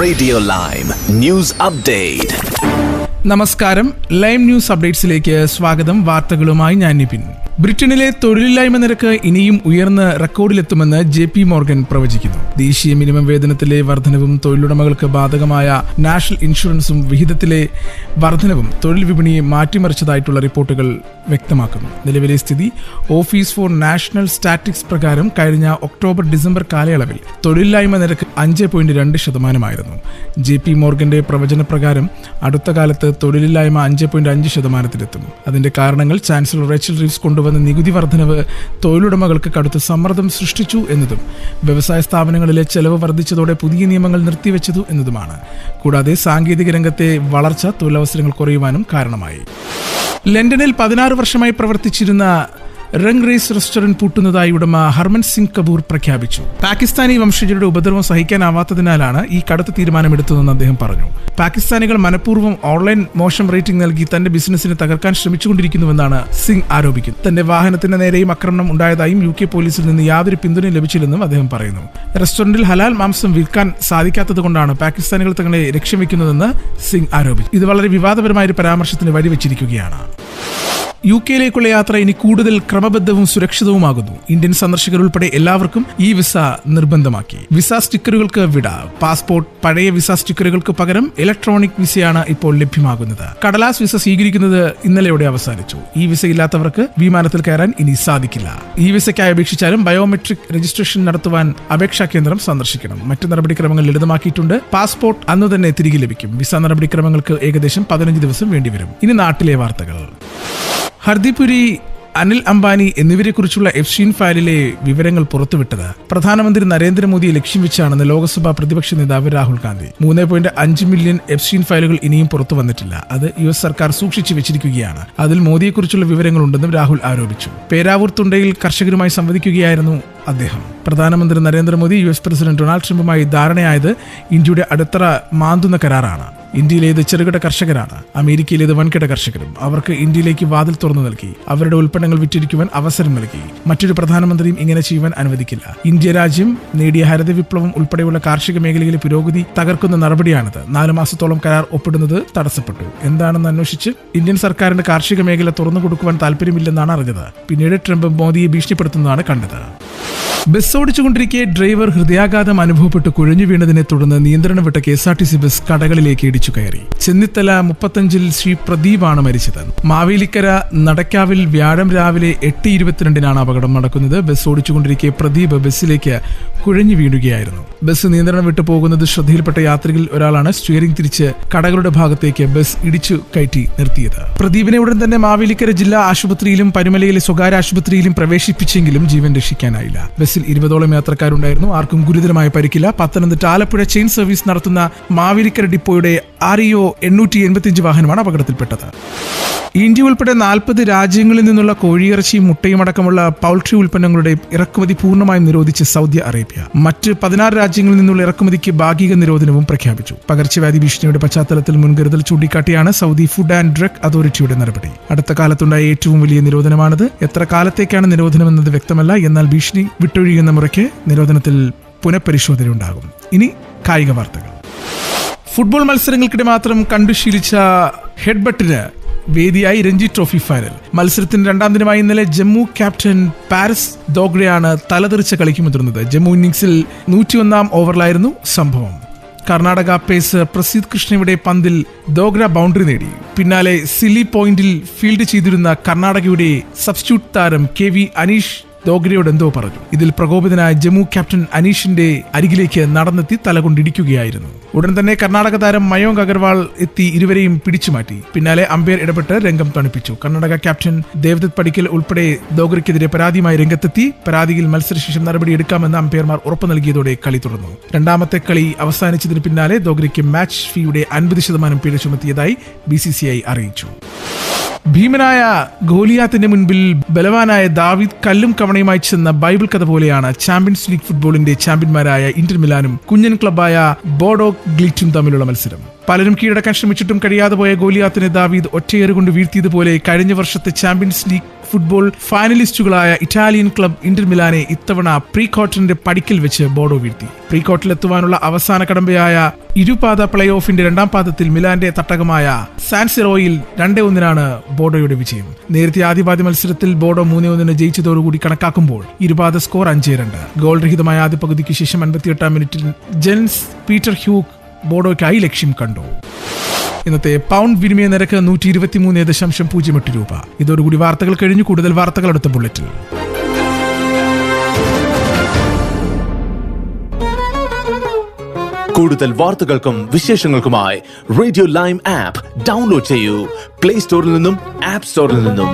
Radio lime news update. നമസ്കാരം, lime news അപ്ഡേറ്റ്സിലേക്ക് സ്വാഗതം. വാർത്തകളുമായി ഞാൻ നിപിൻ. ബ്രിട്ടനിലെ തൊഴിലില്ലായ്മ നിരക്ക് ഇനിയും ഉയർന്ന് റെക്കോർഡിലെത്തുമെന്ന് JP മോർഗൻ പ്രവചിക്കുന്നു. ദേശീയ മിനിമം വേതനത്തിലെ വർധനവും തൊഴിലുടമകൾക്ക് ബാധകമായ നാഷണൽ ഇൻഷുറൻസും വിഹിതത്തിലെ വർധനവും തൊഴിൽ വിപണിയെ മാറ്റിമറിച്ചതായിട്ടുള്ള റിപ്പോർട്ടുകൾ വ്യക്തമാക്കുന്നു. നിലവിലെ സ്ഥിതി ഓഫീസ് ഫോർ നാഷണൽ സ്റ്റാറ്റിക്സ് പ്രകാരം കഴിഞ്ഞ ഒക്ടോബർ-ഡിസംബർ കാലയളവിൽ തൊഴിലില്ലായ്മ നിരക്ക് 5.2%. JP മോർഗന്റെ പ്രവചനപ്രകാരം അടുത്ത കാലത്ത് തൊഴിലില്ലായ്മ 5.5%-ലെത്തും. അതിന്റെ കാരണങ്ങൾ ചാൻസലർ റേച്ചൽ റീവ്സ് കൊണ്ടുവന്ന നികുതി വർധനവ് തൊഴിലുടമകൾക്ക് കടുത്ത സമ്മർദ്ദം സൃഷ്ടിച്ചു എന്നതും വ്യവസായ സ്ഥാപനങ്ങളിലെ ചെലവ് വർദ്ധിച്ചതോടെ പുതിയ നിയമങ്ങൾ നിർത്തിവെച്ചതു എന്നതുമാണ്. കൂടാതെ സാങ്കേതിക രംഗത്തെ വളർച്ച തൊഴിലവസരങ്ങൾ കുറയുവാനും കാരണമായി. ലണ്ടനിൽ 16 വർഷമായി പ്രവർത്തിച്ചിരുന്ന റംഗ് റേസ് റെസ്റ്റോറന്റ് പൂട്ടുന്നതായി ഉടമ ഹർമൻ സിംഗ് കപൂർ പ്രഖ്യാപിച്ചു. പാകിസ്ഥാനി വംശജരുടെ ഉപദ്രവം സഹിക്കാനാവാത്തതിനാലാണ് ഈ കടുത്ത തീരുമാനമെടുത്തതെന്ന് അദ്ദേഹം പറഞ്ഞു. പാകിസ്ഥാനികൾ മനഃപൂർവ്വം ഓൺലൈൻ മോശം റേറ്റിംഗ് നൽകി തന്റെ ബിസിനസിനെ തകർക്കാൻ ശ്രമിച്ചുകൊണ്ടിരിക്കുന്നുവെന്നാണ് സിംഗ് ആരോപിക്കുന്നത്. തന്റെ വാഹനത്തിന് നേരെയും ആക്രമണം ഉണ്ടായതായും UK പോലീസിൽ നിന്ന് യാതൊരു പിന്തുണയും ലഭിച്ചില്ലെന്നും അദ്ദേഹം പറയുന്നു. റെസ്റ്റോറന്റിൽ ഹലാൽ മാംസം വിൽക്കാൻ സാധിക്കാത്തതുകൊണ്ടാണ് പാകിസ്ഥാനികൾ തങ്ങളെ ലക്ഷ്യം വെക്കുന്നതെന്ന് സിംഗ് ആരോപിച്ചു. ഇത് വളരെ വിവാദപരമായ ഒരു പരാമർശത്തിന് വഴിവെച്ചിരിക്കുകയാണ്. UK-യിലേക്കുള്ള യാത്ര ഇനി കൂടുതൽ ക്രമബദ്ധവും സുരക്ഷിതവുമാകുന്നു. ഇന്ത്യൻ സന്ദർശകർ ഉൾപ്പെടെ എല്ലാവർക്കും ഈ വിസ നിർബന്ധമാക്കി. വിസ സ്റ്റിക്കറുകൾക്ക് വിട. പാസ്പോർട്ട് പഴയ വിസ സ്റ്റിക്കറുകൾക്ക് പകരം ഇലക്ട്രോണിക് വിസയാണ് ഇപ്പോൾ ലഭ്യമാകുന്നത്. കടലാസ് വിസ സ്വീകരിക്കുന്നത് ഇന്നലെയോടെ അവസാനിച്ചു. ഈ വിസ ഇല്ലാത്തവർക്ക് വിമാനത്തിൽ കയറാൻ ഇനി സാധിക്കില്ല. ഈ വിസയ്ക്കായി അപേക്ഷിച്ചാലും ബയോമെട്രിക് രജിസ്ട്രേഷൻ നടത്തുവാൻ അപേക്ഷാ കേന്ദ്രം സന്ദർശിക്കണം. മറ്റ് നടപടിക്രമങ്ങൾ ലളിതമാക്കിയിട്ടുണ്ട്. പാസ്പോർട്ട് അന്ന് തന്നെ തിരികെ ലഭിക്കും. വിസ നടപടിക്രമങ്ങൾക്ക് ഏകദേശം 15 ദിവസം വേണ്ടിവരും. ഇനി നാട്ടിലെ വാർത്തകൾ. ഹർദീപ് പുരി, അനിൽ അംബാനി എന്നിവരെക്കുറിച്ചുള്ള എഫ്സ്റ്റീൻ ഫയലിലെ വിവരങ്ങൾ പുറത്തുവിട്ടത് പ്രധാനമന്ത്രി നരേന്ദ്രമോദിയെ ലക്ഷ്യം വെച്ചാണെന്ന് ലോക്സഭാ പ്രതിപക്ഷ നേതാവ് രാഹുൽ ഗാന്ധി. 3.5 മില്യൺ എഫ്സ്റ്റീൻ ഫയലുകൾ ഇനിയും പുറത്തു വന്നിട്ടില്ല. അത് US സർക്കാർ സൂക്ഷിച്ചു വെച്ചിരിക്കുകയാണ്. അതിൽ മോദിയെക്കുറിച്ചുള്ള വിവരങ്ങളുണ്ടെന്നും രാഹുൽ ആരോപിച്ചു. പേരാവൂർ തുണ്ടയിൽ കർഷകരുമായി സംവദിക്കുകയായിരുന്നു അദ്ദേഹം. പ്രധാനമന്ത്രി നരേന്ദ്രമോദി US പ്രസിഡന്റ് ഡൊണാൾഡ് ട്രംപുമായി ധാരണയായത് ഇന്ത്യയുടെ അടിത്തറ മാന്തുന്ന കരാറാണ്. ഇന്ത്യയിലേത് ചെറുകിട കർഷകരാണ്, അമേരിക്കയിലേത് വൻകിട കർഷകരും. അവർക്ക് ഇന്ത്യയിലേക്ക് വാതിൽ തുറന്നു നൽകി, അവരുടെ ഉൽപ്പന്നങ്ങൾ വിറ്റിരിക്കുവാൻ അവസരം നൽകി. മറ്റൊരു പ്രധാനമന്ത്രിയും ഇങ്ങനെ ചെയ്യുവാൻ അനുവദിക്കില്ല. ഇന്ത്യ രാജ്യം നേടിയ ഹരിത വിപ്ലവം ഉൾപ്പെടെയുള്ള കാർഷിക മേഖലയിലെ പുരോഗതി തകർക്കുന്ന നടപടിയാണിത്. 4 മാസത്തോളം കരാർ ഒപ്പിടുന്നത് തടസ്സപ്പെട്ടു. എന്താണെന്ന് അന്വേഷിച്ച് ഇന്ത്യൻ സർക്കാരിന്റെ കാർഷിക മേഖല തുറന്നു കൊടുക്കുവാൻ താല്പര്യമില്ലെന്നാണ് അറിഞ്ഞത്. പിന്നീട് ട്രംപ് മോദിയെ ഭീഷണിപ്പെടുത്തുന്നതാണ് കണ്ടത്. ബസ് ഓടിച്ചുകൊണ്ടിരിക്കെ ഡ്രൈവർ ഹൃദയാഘാതം അനുഭവപ്പെട്ട് കുഴഞ്ഞു വീണതിനെ തുടർന്ന് നിയന്ത്രണം വിട്ട KSRTC ബസ് കടകളിലേക്ക് ഇടിച്ചു കയറി. ചെന്നിത്തല 35-ൽ ശ്രീ പ്രദീപാണ് മരിച്ചത്. മാവേലിക്കര നടക്കാവിൽ വ്യാഴം രാവിലെ 8:22-നാണ് അപകടം നടക്കുന്നത്. ബസ് ഓടിച്ചുകൊണ്ടിരിക്കെ പ്രദീപ് ബസ്സിലേക്ക് കുഴഞ്ഞു വീഴുകയായിരുന്നു. ബസ് നിയന്ത്രണം വിട്ടു പോകുന്നത് ശ്രദ്ധയിൽപ്പെട്ട യാത്രികരിൽ ഒരാളാണ് സ്റ്റിയറിംഗ് തിരിച്ച് കടകളുടെ ഭാഗത്തേക്ക് ബസ് ഇടിച്ചു കയറ്റി നിർത്തിയത്. പ്രദീപിനെ ഉടൻ തന്നെ മാവേലിക്കര ജില്ലാ ആശുപത്രിയിലും പരുമലയിലെ സ്വകാര്യ ആശുപത്രിയിലും പ്രവേശിപ്പിച്ചെങ്കിലും ജീവൻ രക്ഷിക്കാനായില്ല. ബസ്സിൽ 20ഓളം യാത്രക്കാരുണ്ടായിരുന്നു. ആർക്കും ഗുരുതരമായ പരിക്കില്ല. പത്തനംതിട്ട ആലപ്പുഴ ചെയിൻ സർവീസ് നടത്തുന്ന മാവേലിക്കര ഡിപ്പോയുടെ REO 885 വാഹനമാണ് അപകടത്തിൽപ്പെട്ടത്. ഇന്ത്യ ഉൾപ്പെടെ 40 രാജ്യങ്ങളിൽ നിന്നുള്ള കോഴിയിറച്ചിയും മുട്ടയും അടക്കമുള്ള പൗൾട്രി ഉൽപ്പന്നങ്ങളുടെ ഇറക്കുമതി പൂർണ്ണമായും നിരോധിച്ച് സൗദി അറേബ്യ. മറ്റ് 16 രാജ്യങ്ങളിൽ നിന്നുള്ള ഇറക്കുമതിക്ക് ഭാഗിക നിരോധനവും പ്രഖ്യാപിച്ചു. പകർച്ചവ്യാധി ഭീഷണിയുടെ പശ്ചാത്തലത്തിൽ മുൻകരുതൽ ചൂണ്ടിക്കാട്ടിയാണ് സൗദി ഫുഡ് ആൻഡ് ഡ്രഗ് അതോറിറ്റിയുടെ നടപടി. അടുത്ത കാലത്തുണ്ടായ ഏറ്റവും വലിയ നിരോധനമാണിത്. എത്ര കാലത്തേക്കാണ് നിരോധനമെന്നത് വ്യക്തമല്ല. എന്നാൽ ഭീഷണി വിട്ടൊഴിയുന്ന മുറയ്ക്ക് നിരോധനത്തിൽ പുനഃപരിശോധനയുണ്ടാകും. ഇനി കായിക വാർത്തകൾ. ഫുട്ബോൾ മത്സരങ്ങൾക്കിടെ മാത്രം കണ്ടുശീലിച്ച ഹെഡ്ബട്ടിന് വേദിയായി രഞ്ജി ട്രോഫി ഫൈനൽ. മത്സരത്തിന്റെ 2ാം ദിനമായി ഇന്നലെ ജമ്മു ക്യാപ്റ്റൻ പാരിസ് ദോഗ്രയാണ് തലതെറിച്ച കളിക്ക് മുതിർന്നത്. ജമ്മു ഇന്നിംഗ്സിൽ 101-ാം ഓവറിലായിരുന്നു സംഭവം. കർണാടക പേസർ പ്രസീദ് കൃഷ്ണയുടെ പന്തിൽ ദോഗ്ര ബൗണ്ടറി നേടി. പിന്നാലെ സില്ലി പോയിന്റിൽ ഫീൽഡ് ചെയ്തിരുന്ന കർണാടകയുടെ സബ്സ്റ്റിറ്റ്യൂട്ട് താരം KV അനീഷ് ദോഗ്രയോട് എന്തോ പറഞ്ഞു. ഇതിൽ പ്രകോപിതനായ ജമ്മു ക്യാപ്റ്റൻ അനീഷിന്റെ അരികിലേക്ക് നടന്നെത്തി തലകൊണ്ടിടിക്കുകയായിരുന്നു. ഉടൻ തന്നെ കർണാടക താരം മയോങ്ക് അഗർവാൾ എത്തി ഇരുവരെയും പിടിച്ചുമാറ്റി. പിന്നാലെ അമ്പയർ ഇടപെട്ട് രംഗം തണുപ്പിച്ചു. കർണാടക ക്യാപ്റ്റൻ ദേവദത്ത് പടിക്കൽ ഉൾപ്പെടെ ദോഗ്രയ്ക്കെതിരെ പരാതിയുമായി രംഗത്തെത്തി. പരാതിയിൽ മത്സരശേഷം നടപടിയെടുക്കാമെന്ന് അമ്പയർമാർ ഉറപ്പു നൽകിയതോടെ കളി തുടർന്നു. 2ാമത്തെ കളി അവസാനിച്ചതിന് പിന്നാലെ ദോഗ്രയ്ക്ക് മാച്ച് ഫീയുടെ 50% പിഴ ചുമത്തിയതായി BCCI അറിയിച്ചു. ഭീമനായ ഗോലിയാത്തിന്റെ മുൻപിൽ ബലവാനായ ദാവീദ് കല്ലും കവണയുമായി ചെന്ന ബൈബിൾ കഥ പോലെയാണ് ചാമ്പ്യൻസ് ലീഗ് ഫുട്ബോളിന്റെ ചാമ്പ്യന്മാരായ ഇന്റർ മിലാനും കുഞ്ഞൻ ക്ലബായ ബോഡോ ഗ്ലിറ്റും തമ്മിലുള്ള മത്സരം. പലരും കീഴടക്കാൻ ശ്രമിച്ചിട്ടും കഴിയാതെ പോയ ഗോലിയാത്തിനെ ദാവീദ് ഒറ്റയേറുകൊണ്ട് വീഴ്ത്തിയതുപോലെ കഴിഞ്ഞ വർഷത്തെ ചാമ്പ്യൻസ് ലീഗ് ഫുട്ബോൾ ഫൈനലിസ്റ്റുകളായ ഇറ്റാലിയൻ ക്ലബ് ഇന്റർ മിലാനെ ഇത്തവണ പ്രീ ക്വാർട്ടറിന്റെ പടിക്കൽ വെച്ച് ബോർഡോ വീഴ്ത്തി. പ്രീ ക്വാർട്ടറിലെത്തുവാനുള്ള അവസാന കടമ്പയായ ഇരുപാദ പ്ലേ ഓഫിന്റെ രണ്ടാം പാദത്തിൽ മിലാന്റെ തട്ടകമായ സാൻസിറോയിൽ 2-1 ബോർഡോയുടെ വിജയം. നേരത്തെ ആദ്യപാദ മത്സരത്തിൽ ബോർഡോ 3-1 ജയിച്ചതോടുകൂടി കണക്കാക്കുമ്പോൾ ഇരുപാദ സ്കോർ 5-2. ഗോൾ രഹിതമായ ആദ്യ പകുതിക്ക് ശേഷം 58-ാം മിനിറ്റിൽ ജെൻസ് പീറ്റർ ഹ്യൂഗ് ബോർഡോയ്ക്കായി ലക്ഷ്യം കണ്ടു. ഇന്നത്തെ പൗണ്ട് വിനിമയ നിരക്ക് 123.08 രൂപ. ഇതോടുകൂടി വാർത്തകൾ കഴിഞ്ഞു. കൂടുതൽ വാർത്തകൾ അടുത്ത ബുള്ളറ്റിൽ. കൂടുതൽ വാർത്തകൾക്കും വിശേഷങ്ങൾക്കുമായി റേഡിയോ ലൈം ആപ്പ് ഡൗൺലോഡ് ചെയ്യൂ. പ്ലേ സ്റ്റോറിൽ നിന്നും ആപ്പ് സ്റ്റോറിൽ നിന്നും.